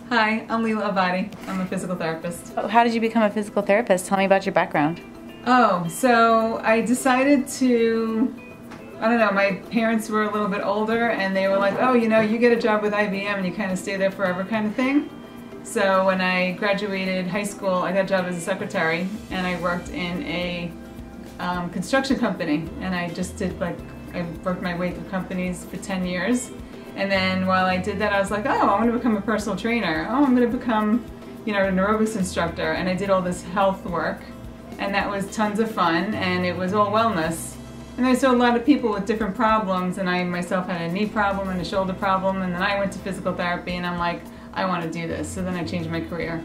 Hi, I'm Lila Abbate. I'm a physical therapist. How did you become a physical therapist? Tell me about your background. Oh, so I decided to, I don't know, my parents were a little bit older and they were like, oh, you know, you get a job with IBM and you kind of stay there forever kind of thing. So when I graduated high school, I got a job as a secretary and I worked in a construction company, and I just did I worked my way through companies for 10 years. And then while I did that, I was like, oh, I want to become a personal trainer. Oh, I'm going to become, you know, an aerobics instructor. And I did all this health work, and that was tons of fun, and it was all wellness. And I saw a lot of people with different problems, and I myself had a knee problem and a shoulder problem, and then I went to physical therapy, and I'm like, I want to do this. So then I changed my career.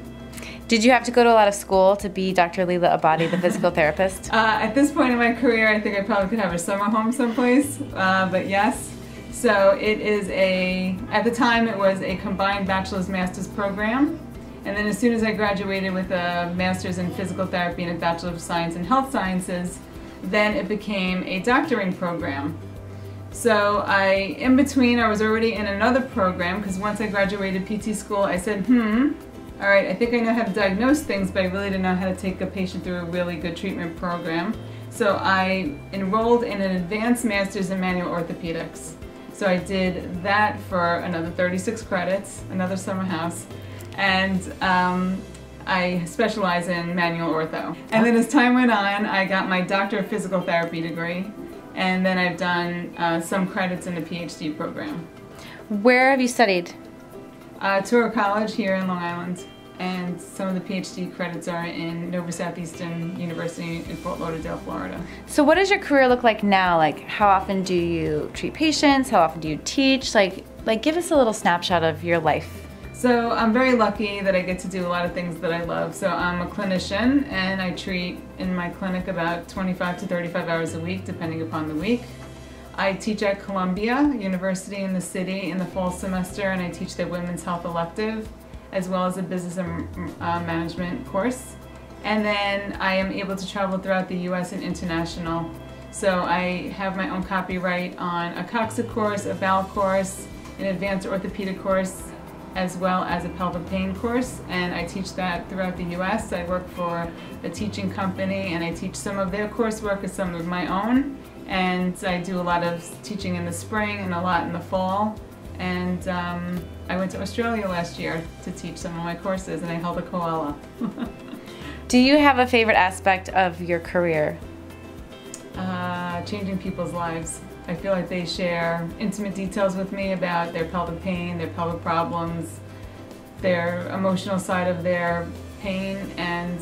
Did you have to go to a lot of school to be Dr. Lila Abbate, the physical therapist? At this point in my career, I think I probably could have a summer home someplace, but yes. So it is at the time it was a combined bachelor's master's program, and then as soon as I graduated with a master's in physical therapy and a bachelor of science in health sciences, then it became a doctoring program. So in between I was already in another program, because once I graduated PT school I said, all right, I think I know how to diagnose things, but I really didn't know how to take a patient through a really good treatment program. So I enrolled in an advanced master's in manual orthopedics. So I did that for another 36 credits, another summer house, and I specialize in manual ortho. And then as time went on, I got my Doctor of Physical Therapy degree, and then I've done some credits in the PhD program. Where have you studied? Touro College here in Long Island, and some of the PhD credits are in Nova Southeastern University in Fort Lauderdale, Florida. So what does your career look like now? Like, how often do you treat patients? How often do you teach? Like give us a little snapshot of your life. So I'm very lucky that I get to do a lot of things that I love. So I'm a clinician, and I treat in my clinic about 25 to 35 hours a week, depending upon the week. I teach at Columbia University in the city in the fall semester, and I teach their women's health elective, as well as a business and management course. And then I am able to travel throughout the US and international. So I have my own copyright on a COXA course, a BAL course, an advanced orthopedic course, as well as a pelvic pain course, and I teach that throughout the US. I work for a teaching company, and I teach some of their coursework and some of my own. And I do a lot of teaching in the spring and a lot in the fall. And I went to Australia last year to teach some of my courses, and I held a koala. Do you have a favorite aspect of your career? Changing people's lives. I feel like they share intimate details with me about their pelvic pain, their pelvic problems, their emotional side of their pain, and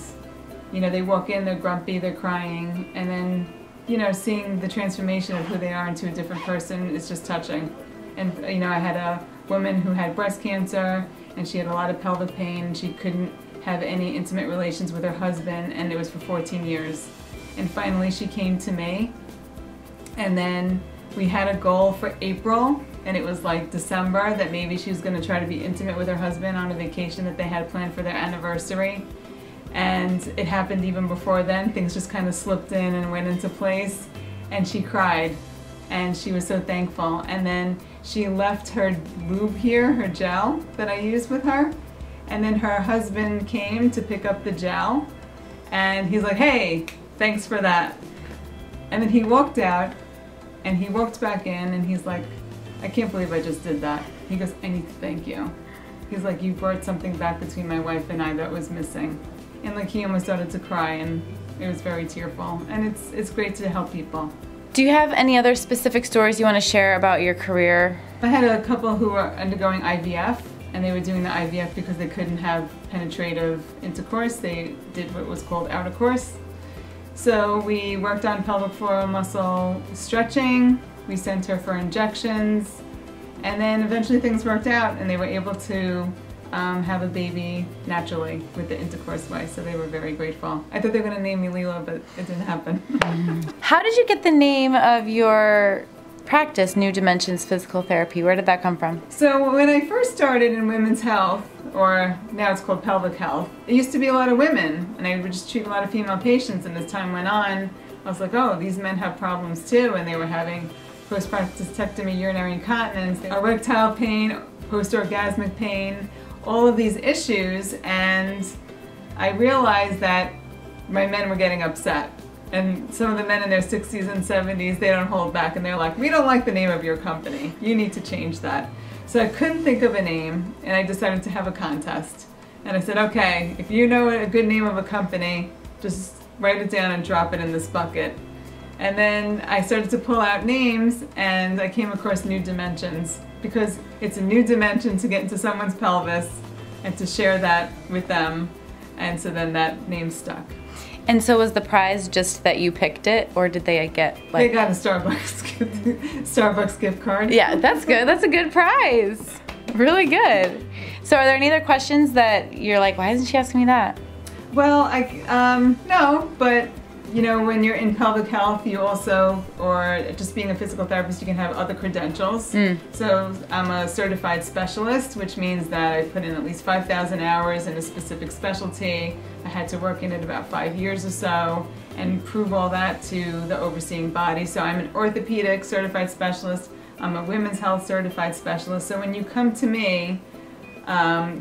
you know, they walk in, they're grumpy, they're crying, and then you know, seeing the transformation of who they are into a different person is just touching. And you know, I had a woman who had breast cancer, and she had a lot of pelvic pain, and she couldn't have any intimate relations with her husband, and it was for 14 years. And finally she came to me, and then we had a goal for April, and it was like December, that maybe she was going to try to be intimate with her husband on a vacation that they had planned for their anniversary. And it happened even before then. Things just kind of slipped in and went into place, and she cried, and she was so thankful. And then she left her lube here, her gel that I use with her, and then her husband came to pick up the gel, and he's like, hey, thanks for that. And then he walked out, and he walked back in, and he's like, I can't believe I just did that. He goes, I need to thank you. He's like, you brought something back between my wife and I that was missing. And like, he almost started to cry, and it was very tearful. And it's great to help people. Do you have any other specific stories you want to share about your career? I had a couple who were undergoing IVF, and they were doing the IVF because they couldn't have penetrative intercourse. They did what was called outer course. So we worked on pelvic floor muscle stretching. We sent her for injections, and then eventually things worked out, and they were able to have a baby naturally with the intercourse way, so they were very grateful. I thought they were going to name me Lila, but it didn't happen. How did you get the name of your practice, New Dimensions Physical Therapy? Where did that come from? So when I first started in women's health, or now it's called pelvic health, it used to be a lot of women, and I would just treat a lot of female patients, and as time went on, I was like, oh, these men have problems too, and they were having post-prostatectomy, urinary incontinence, erectile pain, post-orgasmic pain, all of these issues, and I realized that my men were getting upset. And some of the men in their 60s and 70s, they don't hold back, and they're like, we don't like the name of your company. You need to change that. So I couldn't think of a name, and I decided to have a contest. And I said, okay, if you know a good name of a company, just write it down and drop it in this bucket. And then I started to pull out names, and I came across New Dimensions, because it's a new dimension to get into someone's pelvis and to share that with them. And so then that name stuck. And so was the prize just that you picked it, or did they get like... They got a Starbucks gift card. Yeah, that's good. That's a good prize. Really good. So are there any other questions that you're like, why isn't she asking me that? Well, no, but you know, when you're in pelvic health, you also, or just being a physical therapist, you can have other credentials. So I'm a certified specialist, which means that I put in at least 5,000 hours in a specific specialty. I had to work in it about 5 years or so and prove all that to the overseeing body. So I'm an orthopedic certified specialist. I'm a women's health certified specialist. So when you come to me,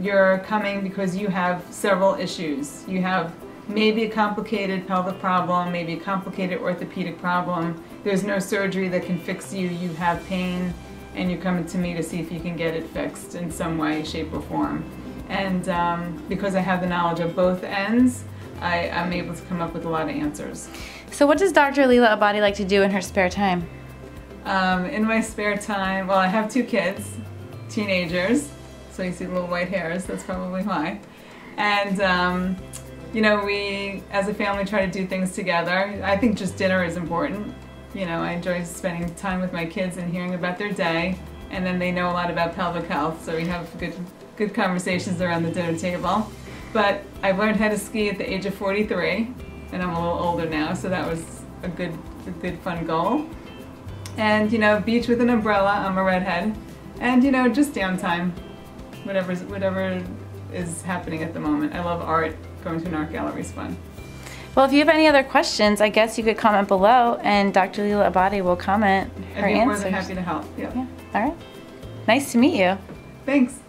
you're coming because you have several issues. You have maybe a complicated pelvic problem, maybe a complicated orthopedic problem. There's no surgery that can fix you. You have pain, and you're coming to me to see if you can get it fixed in some way, shape, or form. And because I have the knowledge of both ends, I'm able to come up with a lot of answers. So what does Dr. Lila Abbate like to do in her spare time? In my spare time, well, I have 2 kids, teenagers, so you see little white hairs, that's probably why. And you know, we as a family try to do things together. I think just dinner is important. You know, I enjoy spending time with my kids and hearing about their day, and then they know a lot about pelvic health, so we have good conversations around the dinner table. But I learned how to ski at the age of 43, and I'm a little older now, so that was a good fun goal. And you know, beach with an umbrella, I'm a redhead, and you know, just downtime, whatever is happening at the moment. I love art. Going to an art gallery is fun. Well, if you have any other questions, I guess you could comment below, and Dr. Lila Abbate will comment her answers. I'd be more than happy to help. Yeah. All right. Nice to meet you. Thanks.